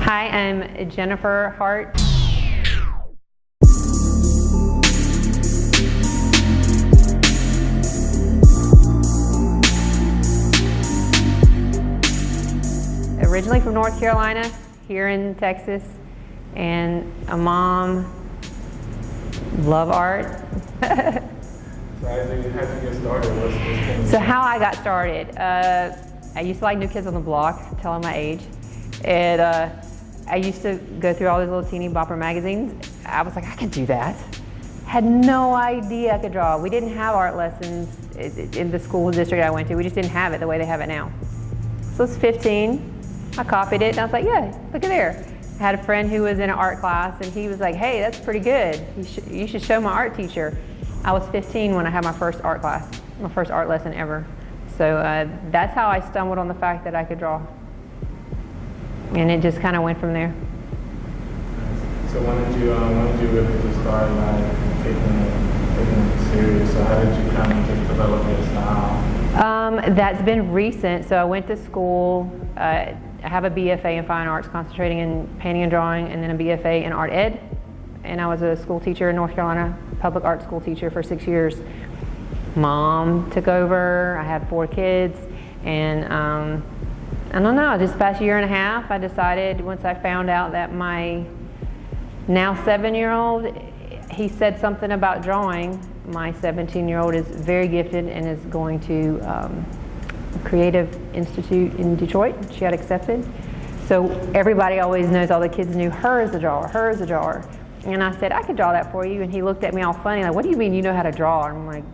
Hi, I'm Jennifer Hart. Originally from North Carolina, here in Texas, and a mom, love art. So how'd you get started? So how I got started, I used to like New Kids on the Block, tell them my age, and I used to go through all these little teeny bopper magazines. I was like, I could do that. Had no idea I could draw. We didn't have art lessons in the school district I went to. We just didn't have it the way they have it now. So I was 15. I copied it and I was like, yeah, look at there. I had a friend who was in an art class and he was like, hey, that's pretty good. You should show my art teacher. I was 15 when I had my first art class, my first art lesson ever. So that's how I stumbled on the fact that I could draw. And it just kind of went from there. So when did you really just start like taking it serious? So how did you kind of just develop your style? That's been recent. So I went to school. I have a BFA in Fine Arts, concentrating in painting and drawing, and then a BFA in Art Ed. And I was a school teacher in North Carolina, public art school teacher for 6 years. Mom took over. I had 4 kids, and I don't know, this past year and a half, I decided once I found out that my now 7-year-old, he said something about drawing. My 17-year-old is very gifted and is going to Creative Institute in Detroit. She got accepted. So everybody always knows, all the kids knew her as a drawer, her as a drawer. And I said, I could draw that for you. And he looked at me all funny, like, what do you mean you know how to draw? And I'm like,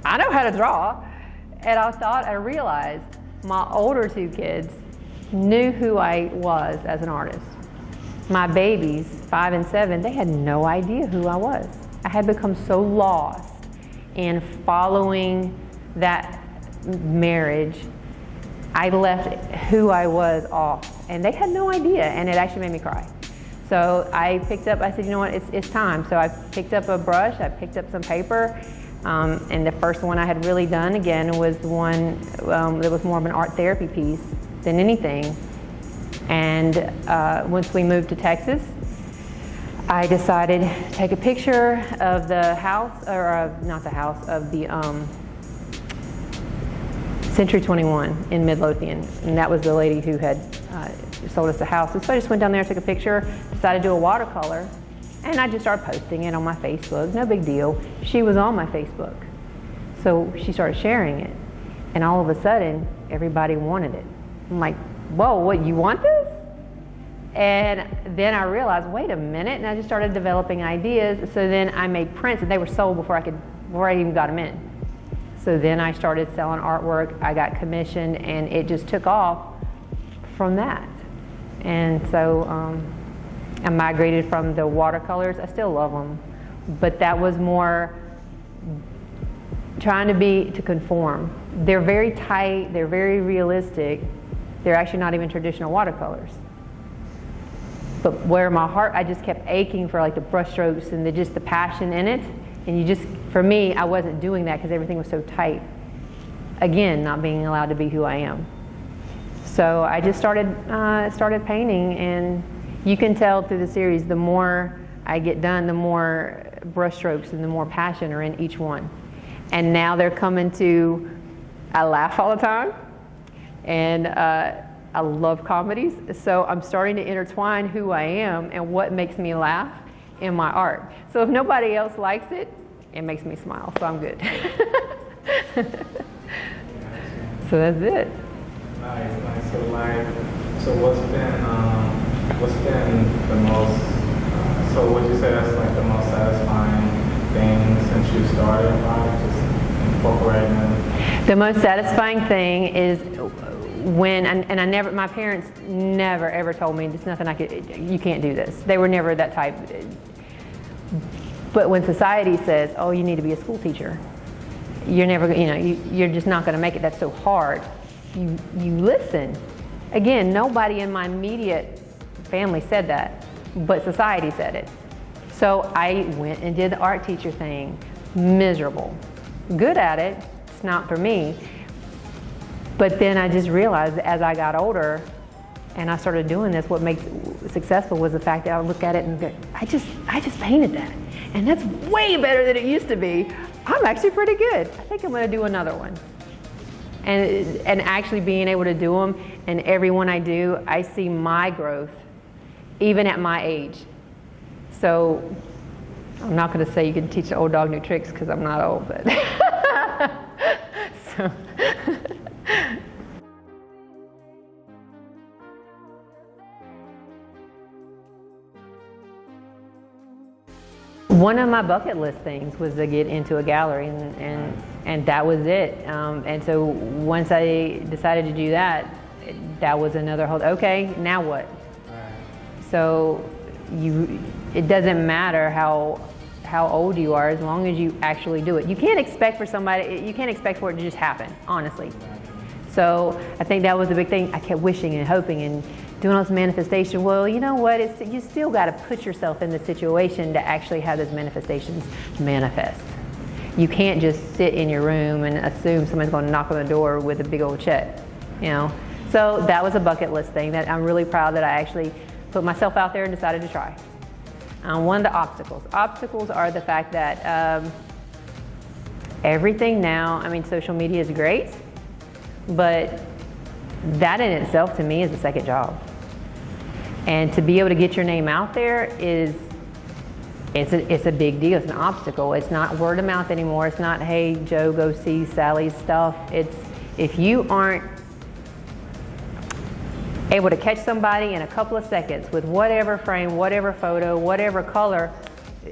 I know how to draw. And I realized my older 2 kids knew who I was as an artist. My babies, 5 and 7, they had no idea who I was. I had become so lost in following that marriage, I left who I was off, and they had no idea, and it actually made me cry. So I said, you know what, it's time. So I picked up a brush, I picked up some paper, and the first one I had really done again was one that was more of an art therapy piece than anything. And once we moved to Texas, I decided to take a picture of the house, or not the house, of the Century 21 in Midlothian, and that was the lady who had sold us the house. And so I just went down there, took a picture, decided to do a watercolor, and I just started posting it on my Facebook. No big deal. She was on my Facebook, so she started sharing it, and all of a sudden, everybody wanted it. I'm like, whoa, what, you want this? And then I realized, wait a minute, and I just started developing ideas. So then I made prints, and they were sold before I even got them in. So then I started selling artwork. I got commissioned, and it just took off from that. And so I migrated from the watercolors. I still love them, but that was more trying to conform. They're very tight. They're very realistic. They're actually not even traditional watercolors. But where my heart, I just kept aching for like the brush strokes and just the passion in it. And for me, I wasn't doing that because everything was so tight. Again, not being allowed to be who I am. So I just started painting, and you can tell through the series, the more I get done, the more brush strokes and the more passion are in each one. And now they're coming to, I laugh all the time, and I love comedies. So I'm starting to intertwine who I am and what makes me laugh in my art. So if nobody else likes it, it makes me smile, so I'm good. So that's it. Nice. So what's been the most, so would you say that's like the most satisfying thing since you started, right? Just incorporating? The most satisfying thing is when, and my parents never ever told me, there's nothing you can't do this. They were never that type. But when society says, oh, you need to be a school teacher, you're never, you're just not going to make it, that's so hard. You listen. Again, nobody in my immediate family said that, but society said it. So I went and did the art teacher thing, miserable. Good at it, it's not for me. But then I just realized as I got older and I started doing this, what makes it successful was the fact that I would look at it and go, I just painted that. And that's way better than it used to be. I'm actually pretty good. I think I'm gonna do another one. And actually being able to do them, and every one I do, I see my growth, even at my age. So I'm not gonna say you can teach an old dog new tricks because I'm not old, but. So. One of my bucket list things was to get into a gallery, and that was it. And so once I decided to do that, that was another whole, okay, now what? Right. So it doesn't matter how old you are, as long as you actually do it. You can't expect for it to just happen, honestly. So I think that was the big thing. I kept wishing and hoping and doing all this manifestation. Well, you know what? You still got to put yourself in the situation to actually have those manifestations manifest. You can't just sit in your room and assume someone's going to knock on the door with a big old check, you know? So that was a bucket list thing that I'm really proud that I actually put myself out there and decided to try. One of the obstacles are the fact that everything now, I mean, social media is great, but that in itself to me is a second job. And to be able to get your name out there it's a big deal. It's an obstacle. It's not word of mouth anymore. It's not, hey, Joe, go see Sally's stuff. It's, if you aren't able to catch somebody in a couple of seconds with whatever frame, whatever photo, whatever color,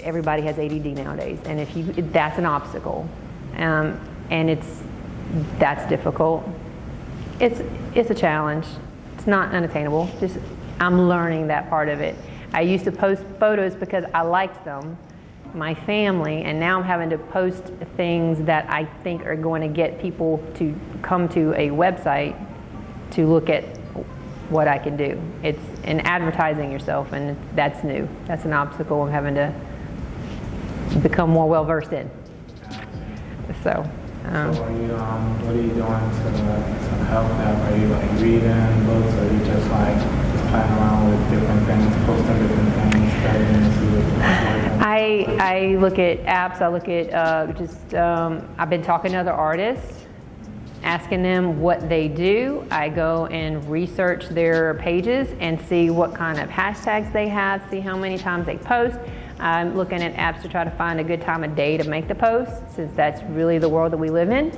everybody has ADD nowadays. And that's an obstacle. And that's difficult. It's a challenge. It's not unattainable. I'm learning that part of it. I used to post photos because I liked them, my family, and now I'm having to post things that I think are going to get people to come to a website to look at what I can do. It's in advertising yourself, and that's new. That's an obstacle I'm having to become more well-versed in. So. So what are you doing to help that? Are you like reading books, or are you just like playing around with different things, posting different things, studying? I look at apps. I look at I've been talking to other artists, asking them what they do. I go and research their pages and see what kind of hashtags they have, see how many times they post. I'm looking at apps to try to find a good time of day to make the post, since that's really the world that we live in.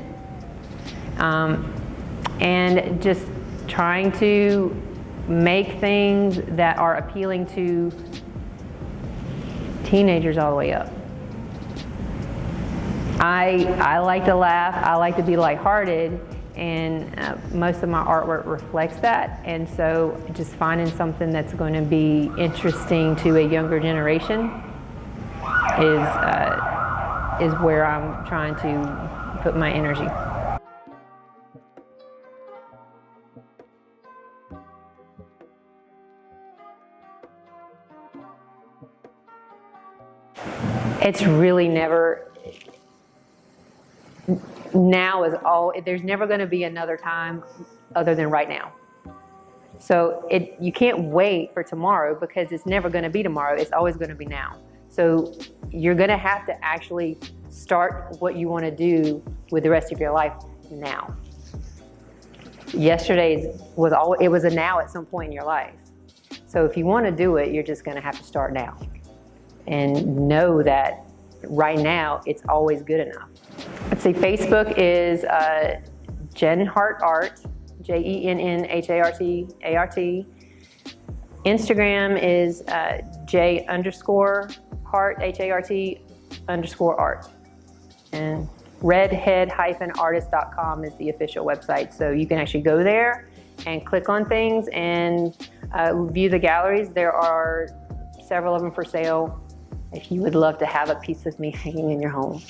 And just trying to make things that are appealing to teenagers all the way up. I like to laugh, I like to be lighthearted, and most of my artwork reflects that. And so just finding something that's going to be interesting to a younger generation is where I'm trying to put my energy. It's really never, now is all, there's never going to be another time other than right now. So you can't wait for tomorrow, because it's never going to be tomorrow. It's always going to be now. So you're going to have to actually start what you want to do with the rest of your life now. Yesterday's was a now at some point in your life. So if you want to do it, you're just going to have to start now. And know that right now, it's always good enough. Let's see, Facebook is Hart Art, JENNHART ART. Instagram is J_Hart, HART_art. And redhead-artist.com is the official website. So you can actually go there and click on things and view the galleries. There are several of them for sale if you would love to have a piece of me hanging in your home.